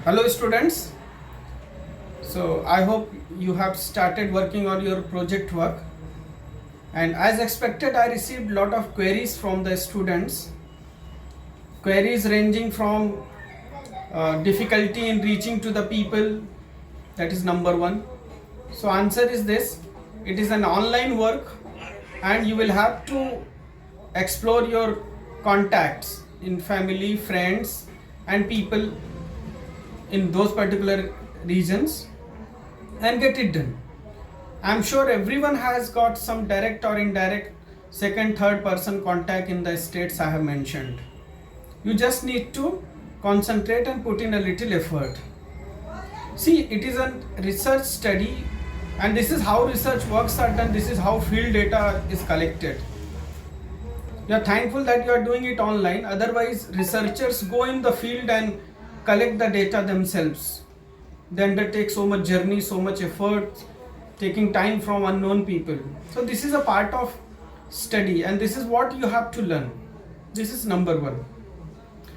Hello students. So I hope you have started working on your project work, and as expected I received lot of queries from the students. Queries ranging from difficulty in reaching to the people, that is number one. So answer is this: it is an online work and you will have to explore your contacts in family, friends and people in those particular regions and get it done. I'm sure everyone has got some direct or indirect second, third person contact in the states I have mentioned. You just need to concentrate and put in a little effort. See, it is a research study, and this is how research works are done. This is how field data is collected. You are thankful that you are doing it online. Otherwise, researchers go in the field and collect the data themselves. They undertake so much journey, so much effort, taking time from unknown people. So this is a part of study, and this is what you have to learn. This is number one.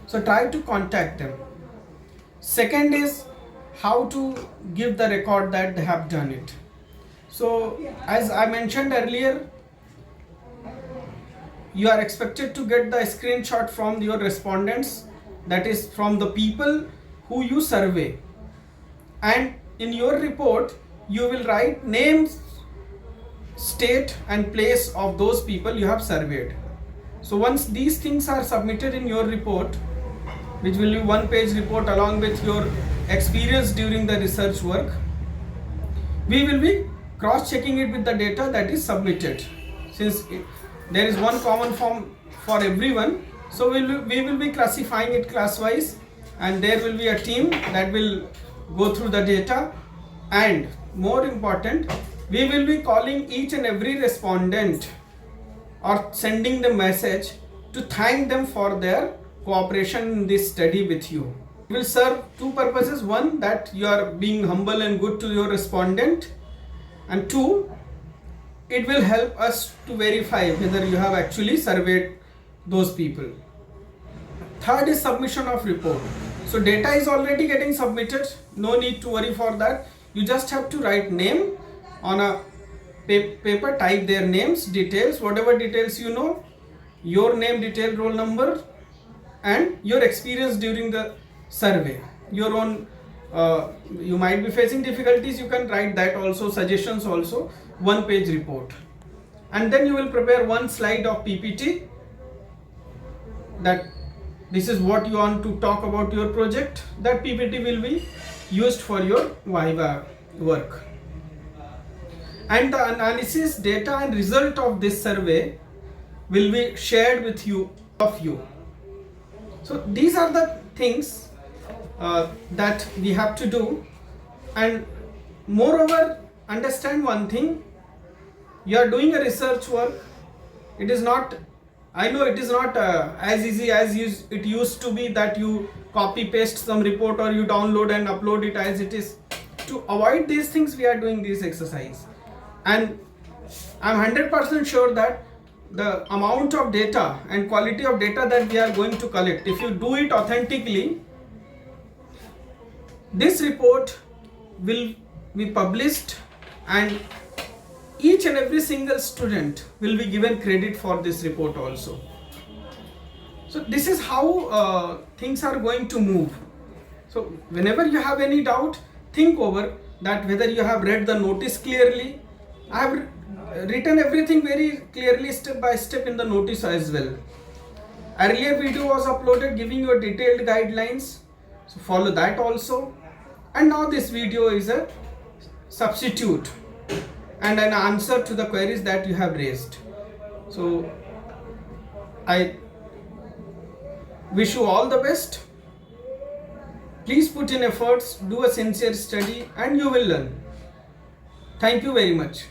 So try to contact them. Second is how to give the record that they have done it. So as I mentioned earlier, you are expected to get the screenshot from your respondents, that is from the people who you survey, and in your report you will write names, state and place of those people you have surveyed. So once these things are submitted in your report, which will be one-page report along with your experience during the research work, we will be cross-checking it with the data that is submitted. Since there is one common form for everyone, so we will be classifying it class-wise, and there will be a team that will go through the data, and more important, we will be calling each and every respondent or sending the message to thank them for their cooperation in this study with you. It will serve two purposes: one, that you are being humble and good to your respondent, and two, it will help us to verify whether you have actually surveyed those people. Third is submission of report. So data is already getting submitted, no need to worry for that. You just have to write name on a paper, type their names, details, whatever details you know, your name, detail, roll number, and your experience during the survey. Your own, you might be facing difficulties, you can write that also, suggestions also, one-page report. And then you will prepare one slide of PPT, that this is what you want to talk about your project. That PPT will be used for your Viva work. And the analysis, data and result of this survey will be shared with you. So these are the things that we have to do. And moreover, understand one thing: you are doing a research work. It is not, I know it is not as easy as it used to be, that you copy paste some report or you download and upload it as it is. To avoid these things, we are doing this exercise, and I am 100% sure that the amount of data and quality of data that we are going to collect, if you do it authentically, this report will be published, and each and every single student will be given credit for this report also. So this is how things are going to move. So whenever you have any doubt, think over that whether you have read the notice clearly. I have written everything very clearly, step by step, in the notice as well. Earlier video was uploaded giving you detailed guidelines, so follow that also. And now this video is a substitute and an answer to the queries that you have raised. So I wish you all the best. Please put in efforts, do a sincere study, and you will learn. Thank you very much.